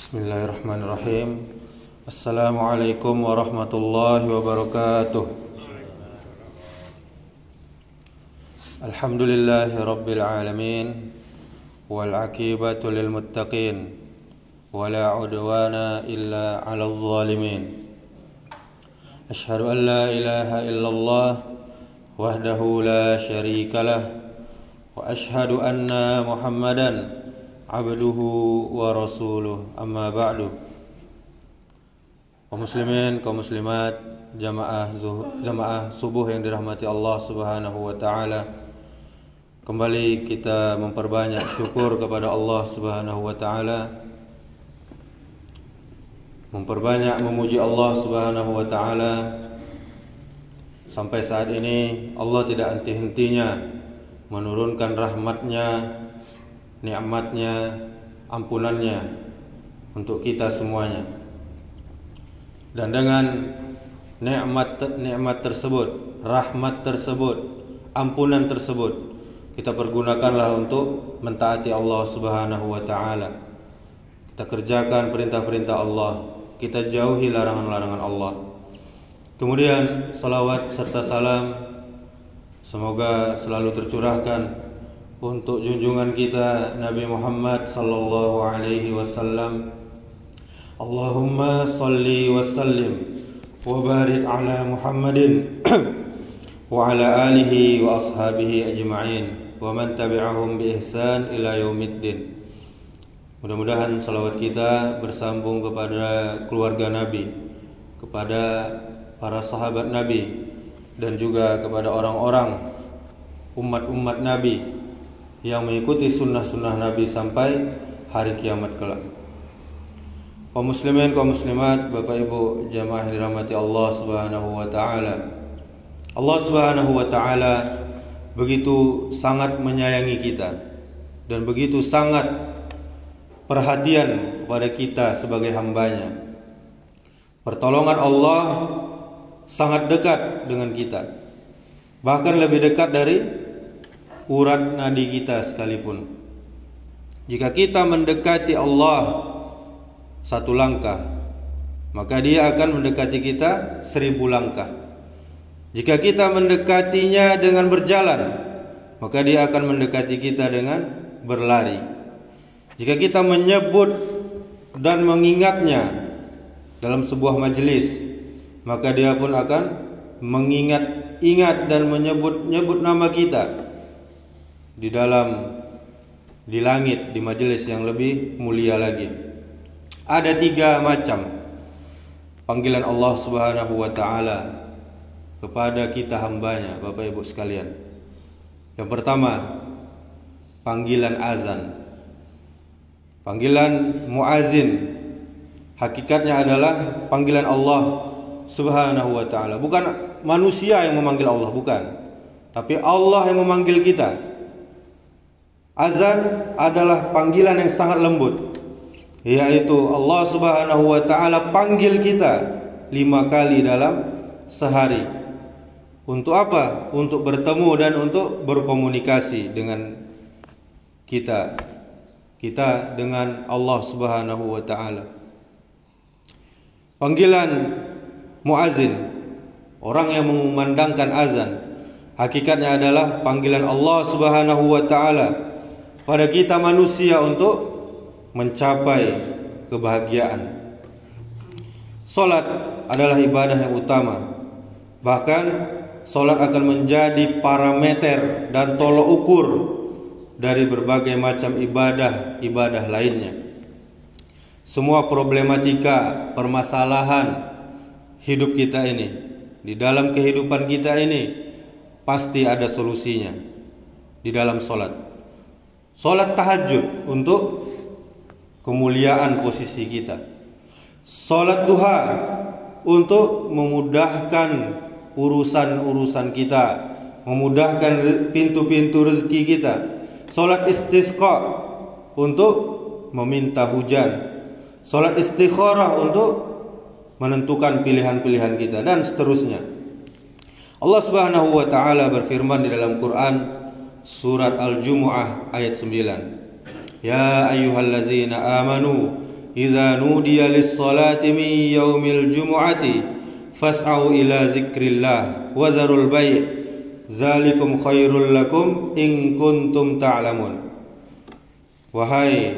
Bismillahirrahmanirrahim. Assalamualaikum warahmatullahi wabarakatuh. Alhamdulillahi rabbil alamin, wal aqibatu lil muttaqin, wala udwana illa 'alal zalimin. Asyhadu an la ilaha illallah wahdahu la syarikalah, wa asyhadu anna Muhammadan abduhu wa rasuluh, amma ba'du. Kaum muslimin, kaum muslimat, jamaah subuh yang dirahmati Allah Subhanahu wa taala. Kembali kita memperbanyak syukur kepada Allah Subhanahu wa taala, memperbanyak memuji Allah Subhanahu wa taala. Sampai saat ini Allah tidak henti-hentinya menurunkan rahmatnya, nikmatnya, ampunannya untuk kita semuanya. Dan dengan nikmat tersebut, rahmat tersebut, ampunan tersebut, kita pergunakanlah untuk mentaati Allah Subhanahu wa taala. Kita kerjakan perintah-perintah Allah, kita jauhi larangan-larangan Allah. Kemudian salawat serta salam semoga selalu tercurahkan untuk junjungan kita Nabi Muhammad sallallahu alaihi wasallam. Allahumma salli wa sallim wa barik ala Muhammadin wa ala alihi wa ashabihi ajma'in wa man tabi'ahum bi ihsan ila yaumiddin. Mudah-mudahan salawat kita bersambung kepada keluarga Nabi, kepada para sahabat Nabi, dan juga kepada orang-orang umat-umat Nabi yang mengikuti sunnah-sunnah Nabi sampai hari kiamat kelak. Kaum muslimin, kaum muslimat, Bapak Ibu jamaah yang dirahmati Allah Subhanahu wa taala. Allah Subhanahu wa taala begitu sangat menyayangi kita dan begitu sangat perhatian kepada kita sebagai hambanya. Pertolongan Allah sangat dekat dengan kita, bahkan lebih dekat dari urat nadi kita sekalipun. Jika kita mendekati Allah satu langkah, maka Dia akan mendekati kita 1000 langkah. Jika kita mendekatinya dengan berjalan, maka Dia akan mendekati kita dengan berlari. Jika kita menyebut dan mengingatnya dalam sebuah majelis, maka Dia pun akan mengingat dan menyebut nama kita di langit, di majelis yang lebih mulia lagi. Ada 3 macam panggilan Allah Subhanahu wa taala kepada kita hambanya, Bapak Ibu sekalian. Yang pertama, panggilan azan. Panggilan muazin hakikatnya adalah panggilan Allah Subhanahu wa taala. Bukan manusia yang memanggil Allah, bukan, tapi Allah yang memanggil kita. Azan adalah panggilan yang sangat lembut, yaitu Allah Subhanahu wa taala panggil kita 5 kali dalam sehari. Untuk apa? Untuk bertemu dan untuk berkomunikasi dengan kita dengan Allah Subhanahu wa taala. Panggilan muazin, orang yang mengumandangkan azan, hakikatnya adalah panggilan Allah Subhanahu wa taala pada kita manusia untuk mencapai kebahagiaan. Salat adalah ibadah yang utama. Bahkan salat akan menjadi parameter dan tolok ukur dari berbagai macam ibadah lainnya. Semua problematika, permasalahan hidup kita ini, di dalam kehidupan kita ini, pasti ada solusinya di dalam salat. Salat tahajud untuk kemuliaan posisi kita. Salat duha untuk memudahkan urusan-urusan kita, memudahkan pintu-pintu rezeki kita. Salat istisqa untuk meminta hujan. Salat istikharah untuk menentukan pilihan-pilihan kita, dan seterusnya. Allah Subhanahu wa taala berfirman di dalam Quran surat Al-Jumu'ah ayat 9. Ya ayyuhallazina amanu idza nudiya lis-salati min yaumil jumu'ati fas'au ila dzikrillah wa zarul bai' zalikum khairul lakum in kuntum ta'lamun. Wahai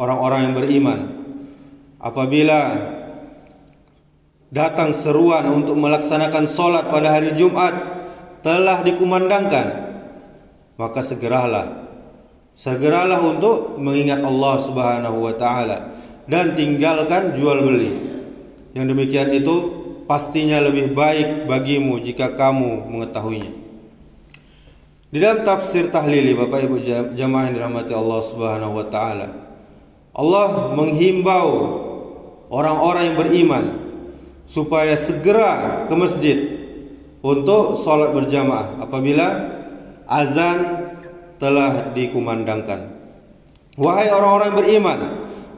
orang-orang yang beriman, apabila datang seruan untuk melaksanakan solat pada hari Jumat telah dikumandangkan, maka segeralah untuk mengingat Allah Subhanahu wa taala dan tinggalkan jual beli. Yang demikian itu pastinya lebih baik bagimu jika kamu mengetahuinya. Di dalam tafsir tahlili, Bapak Ibu jamaah yang dirahmati Allah Subhanahu wa taala, Allah menghimbau orang-orang yang beriman supaya segera ke masjid untuk sholat berjamaah apabila azan telah dikumandangkan. Wahai orang-orang yang beriman,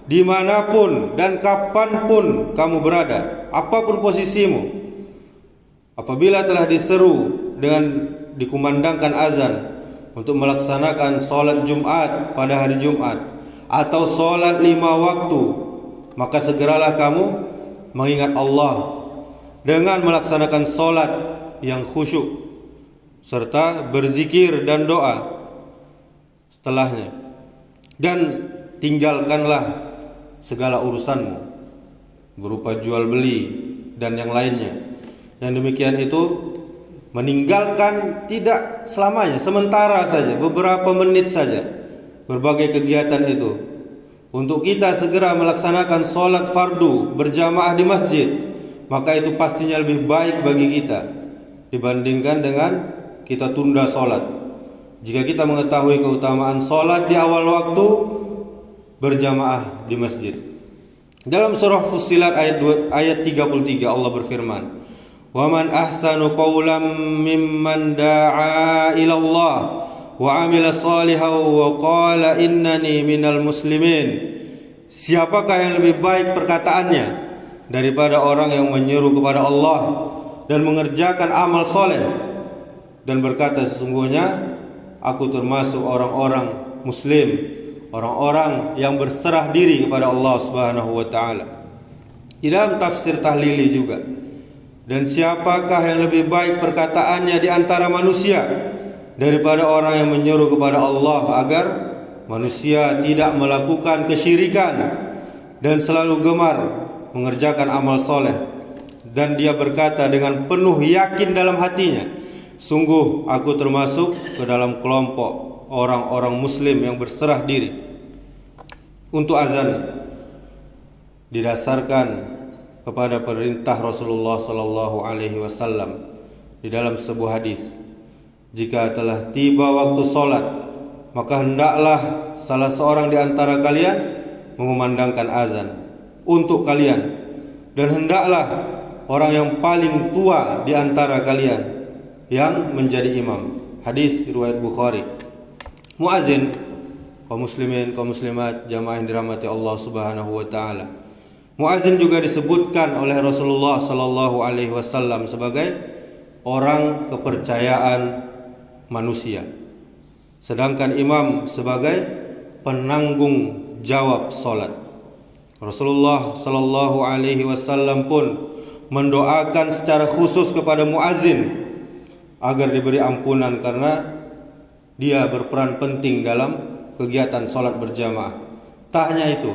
dimanapun dan kapanpun kamu berada, apapun posisimu, apabila telah diseru dengan dikumandangkan azan untuk melaksanakan sholat Jumat pada hari Jumat atau sholat 5 waktu, maka segeralah kamu mengingat Allah dengan melaksanakan sholat yang khusyuk serta berzikir dan doa setelahnya, dan tinggalkanlah segala urusanmu berupa jual beli dan yang lainnya. Yang demikian itu meninggalkan tidak selamanya, sementara saja, beberapa menit saja berbagai kegiatan itu untuk kita segera melaksanakan sholat fardu berjamaah di masjid, maka itu pastinya lebih baik bagi kita dibandingkan dengan kita tunda sholat. Jika kita mengetahui keutamaan sholat di awal waktu berjamaah di masjid. Dalam surah Fussilat ayat 33 Allah berfirman, "Wa man ahsanu qawlan mimman da'a ila Allah wa 'amila shalihan wa qala innani minal muslimin." Siapakah yang lebih baik perkataannya daripada orang yang menyeru kepada Allah dan mengerjakan amal soleh dan berkata, sesungguhnya aku termasuk orang-orang muslim, orang-orang yang berserah diri kepada Allah Subhanahu wa taala. Di dalam tafsir tahlili juga, dan siapakah yang lebih baik perkataannya di antara manusia daripada orang yang menyeru kepada Allah agar manusia tidak melakukan kesyirikan dan selalu gemar mengerjakan amal soleh, dan dia berkata dengan penuh yakin dalam hatinya, sungguh aku termasuk ke dalam kelompok orang-orang muslim yang berserah diri. Untuk azan didasarkan kepada perintah Rasulullah sallallahu alaihi wasallam di dalam sebuah hadis, jika telah tiba waktu salat, maka hendaklah salah seorang di antara kalian mengumandangkan azan untuk kalian, dan hendaklah orang yang paling tua di antara kalian yang menjadi imam. Hadis riwayat Bukhari. Muazin, kaum muslimin, kaum muslimat, jamaah yang dirahmati Allah Subhanahu wa taala. Muazin juga disebutkan oleh Rasulullah sallallahu alaihi wasallam sebagai orang kepercayaan manusia, sedangkan imam sebagai penanggung jawab salat. Rasulullah sallallahu alaihi wasallam pun mendoakan secara khusus kepada muazin agar diberi ampunan karena dia berperan penting dalam kegiatan salat berjamaah. Tak hanya itu,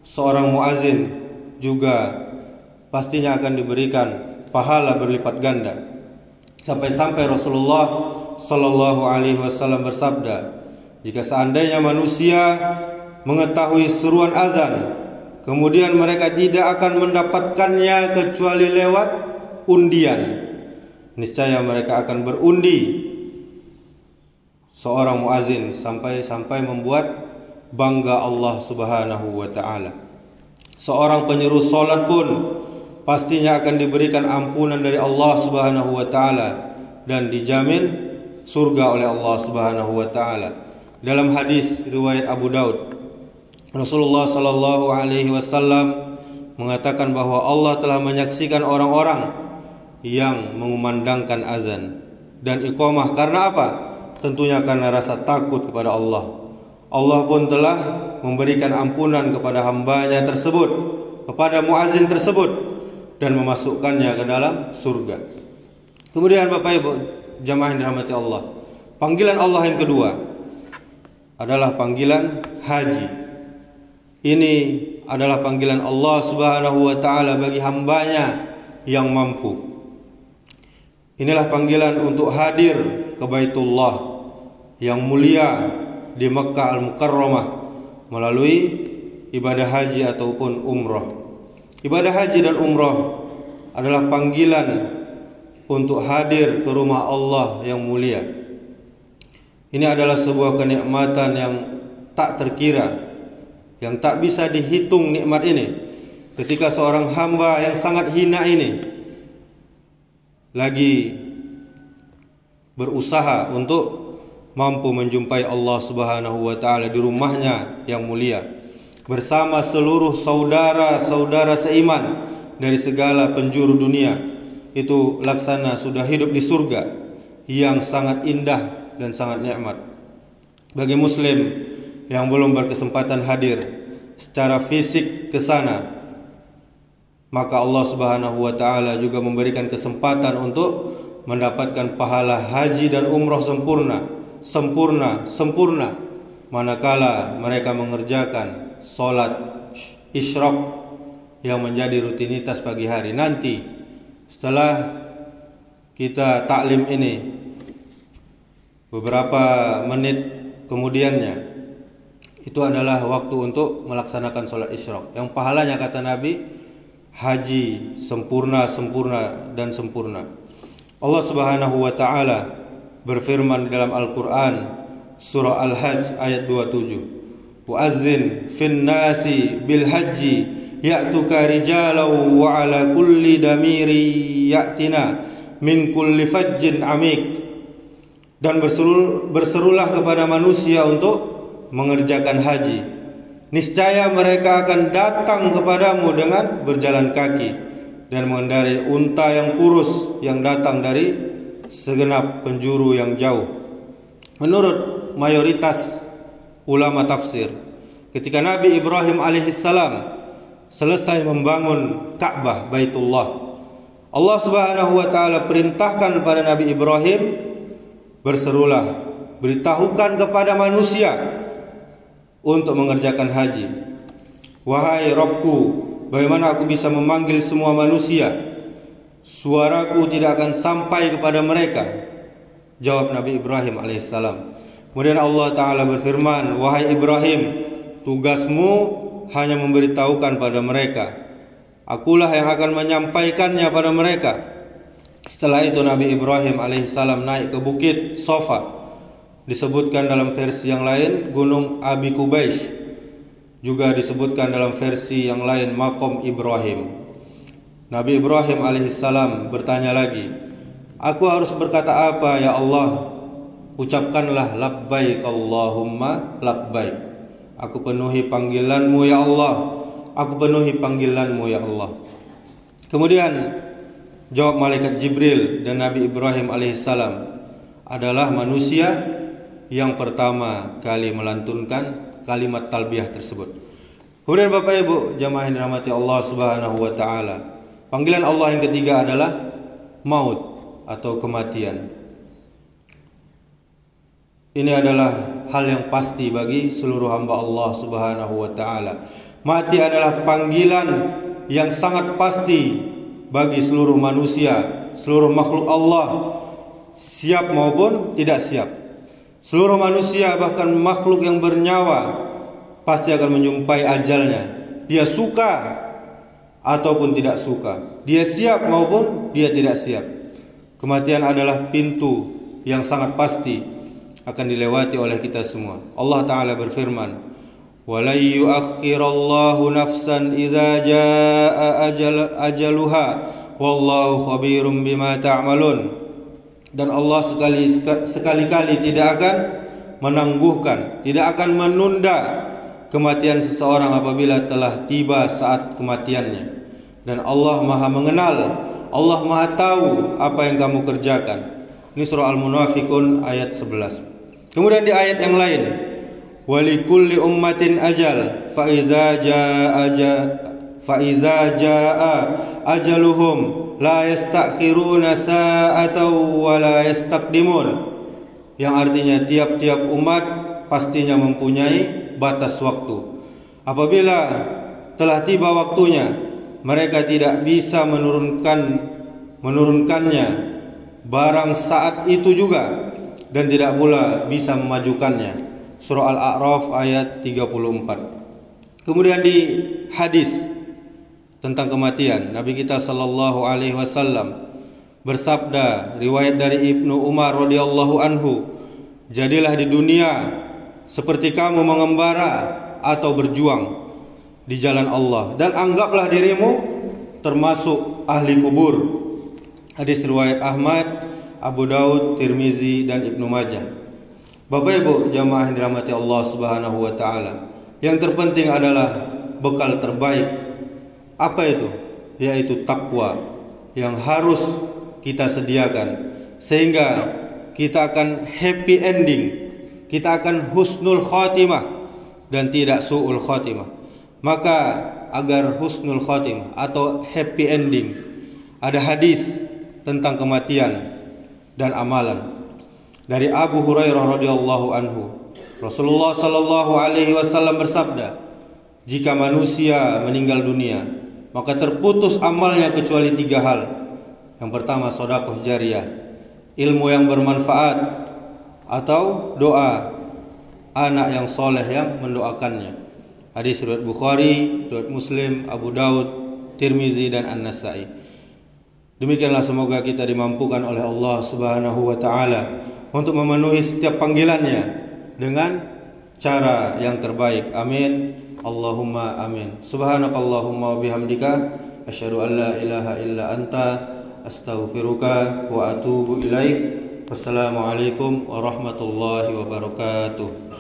seorang muazin juga pastinya akan diberikan pahala berlipat ganda. Sampai-sampai Rasulullah sallallahu alaihi wasallam bersabda, jika seandainya manusia mengetahui seruan azan, kemudian mereka tidak akan mendapatkannya kecuali lewat undian, niscaya mereka akan berundi seorang muazin sampai membuat bangga Allah Subhanahu wa taala. Seorang penyeru salat pun pastinya akan diberikan ampunan dari Allah Subhanahu wa taala dan dijamin surga oleh Allah Subhanahu wa taala. Dalam hadis riwayat Abu Daud, Rasulullah sallallahu alaihi wasallam mengatakan bahwa Allah telah menyaksikan orang-orang yang mengumandangkan azan dan iqamah. Karena apa? Tentunya karena rasa takut kepada Allah. Allah pun telah memberikan ampunan kepada hambanya tersebut, kepada muazin tersebut, dan memasukkannya ke dalam surga. Kemudian Bapak Ibu jamaah yang dirahmati Allah, panggilan Allah yang kedua adalah panggilan haji. Ini adalah panggilan Allah Subhanahu wa taala bagi hambanya yang mampu. Inilah panggilan untuk hadir ke Baitullah yang mulia di Makkah Al-Mukarramah melalui ibadah haji ataupun umrah. Ibadah haji dan umrah adalah panggilan untuk hadir ke rumah Allah yang mulia. Ini adalah sebuah kenikmatan yang tak terkira, yang tak bisa dihitung nikmat ini. Ketika seorang hamba yang sangat hina ini lagi berusaha untuk mampu menjumpai Allah Subhanahu wa taala di rumahnya yang mulia bersama seluruh saudara-saudara seiman dari segala penjuru dunia, itu laksana sudah hidup di surga yang sangat indah dan sangat nikmat. Bagi muslim yang belum berkesempatan hadir secara fisik ke sana, maka Allah Subhanahu wa taala juga memberikan kesempatan untuk mendapatkan pahala haji dan umrah sempurna manakala mereka mengerjakan salat isyraq yang menjadi rutinitas pagi hari. Nanti setelah kita taklim ini, beberapa menit kemudiannya itu adalah waktu untuk melaksanakan salat isyraq yang pahalanya kata Nabi haji sempurna dan sempurna. Allah Subhanahu wa taala berfirman di dalam Al-Qur'an surah Al-Hajj ayat 27, wa'azzin fin nasi bil haji ya'tuka rijalan wa ala kulli damiri ya'tina min kulli fajjin amik. Dan berserulah kepada manusia untuk mengerjakan haji. Niscaya mereka akan datang kepadamu dengan berjalan kaki dan mengendarai unta yang kurus yang datang dari segenap penjuru yang jauh. Menurut mayoritas ulama tafsir, ketika Nabi Ibrahim alaihissalam selesai membangun Ka'bah Baitullah, Allah Subhanahu wa taala perintahkan kepada Nabi Ibrahim, berserulah, beritahukan kepada manusia untuk mengerjakan haji. Wahai Rabbku, bagaimana aku bisa memanggil semua manusia? Suaraku tidak akan sampai kepada mereka, jawab Nabi Ibrahim alaihissalam. Kemudian Allah Ta'ala berfirman, wahai Ibrahim, tugasmu hanya memberitahukan pada mereka, akulah yang akan menyampaikannya pada mereka. Setelah itu Nabi Ibrahim alaihissalam naik ke bukit Safa, disebutkan dalam versi yang lain Gunung Abi Kubaish, juga disebutkan dalam versi yang lain Maqam Ibrahim. Nabi Ibrahim alaihissalam bertanya lagi, aku harus berkata apa ya Allah? Ucapkanlah labbaik Allahumma labbaik. Aku penuhi panggilanmu ya Allah, aku penuhi panggilanmu ya Allah. Kemudian jawab malaikat Jibril, dan Nabi Ibrahim alaihissalam adalah manusia yang pertama kali melantunkan kalimat talbiyah tersebut. Kemudian Bapak Ibu jamaah yang dirahmati Allah Subhanahu wa taala, panggilan Allah yang ketiga adalah maut atau kematian. Ini adalah hal yang pasti bagi seluruh hamba Allah Subhanahu wa taala. Mati adalah panggilan yang sangat pasti bagi seluruh manusia, seluruh makhluk Allah, siap maupun tidak siap. Seluruh manusia, bahkan makhluk yang bernyawa, pasti akan menjumpai ajalnya. Dia suka ataupun tidak suka, dia siap maupun dia tidak siap. Kematian adalah pintu yang sangat pasti akan dilewati oleh kita semua. Allah Ta'ala berfirman, وَلَنْ يُؤَخِّرَ اللَّهُ نَفْسًا إِذَا جَاءَ أَجَلُهَا وَاللَّهُ خَبِيرٌ بِمَا تَعْمَلُونَ. Dan Allah sekali-kali tidak akan menangguhkan, tidak akan menunda kematian seseorang apabila telah tiba saat kematiannya. Dan Allah Maha mengenal, Allah Maha tahu apa yang kamu kerjakan. Ini surah Al-Munafikun ayat 11. Kemudian di ayat yang lain, wa likulli ummatin ajal fa idza jaa ajaluhum la yastakhiruna sa'atan wa la yastaqdimun, yang artinya tiap-tiap umat pastinya mempunyai batas waktu. Apabila telah tiba waktunya, mereka tidak bisa menurunkannya barang saat itu juga, dan tidak pula bisa memajukannya. Surah Al-A'raf ayat 34. Kemudian di hadis tentang kematian, Nabi kita sallallahu alaihi wasallam bersabda, riwayat dari Ibnu Umar radhiyallahu anhu, jadilah di dunia seperti kamu mengembara atau berjuang di jalan Allah, dan anggaplah dirimu termasuk ahli kubur. Hadis riwayat Ahmad, Abu Daud, Tirmizi, dan Ibnu Majah. Bapak Ibu jamaah yang dirahmati Allah Subhanahu wa taala, yang terpenting adalah bekal terbaik. Apa itu? Yaitu takwa yang harus kita sediakan, sehingga kita akan happy ending, kita akan husnul khatimah dan tidak su'ul khatimah. Maka agar husnul khatimah atau happy ending, ada hadis tentang kematian dan amalan dari Abu Hurairah radhiyallahu anhu. Rasulullah sallallahu alaihi wasallam bersabda, jika manusia meninggal dunia, maka terputus amalnya kecuali 3 hal. Yang pertama, sedekah jariyah, ilmu yang bermanfaat, atau doa anak yang soleh yang mendoakannya. Hadis riwayat Bukhari, riwayat Muslim, Abu Daud, Tirmizi, dan An-Nasai. Demikianlah, semoga kita dimampukan oleh Allah Subhanahu wa taala untuk memenuhi setiap panggilannya dengan cara yang terbaik. Amin. Allahumma amin. Subhanakallahumma wa bihamdika asyhadu an la ilaha illa anta astaghfiruka wa atubu ilaik. Wassalamualaikum warahmatullahi wabarakatuh.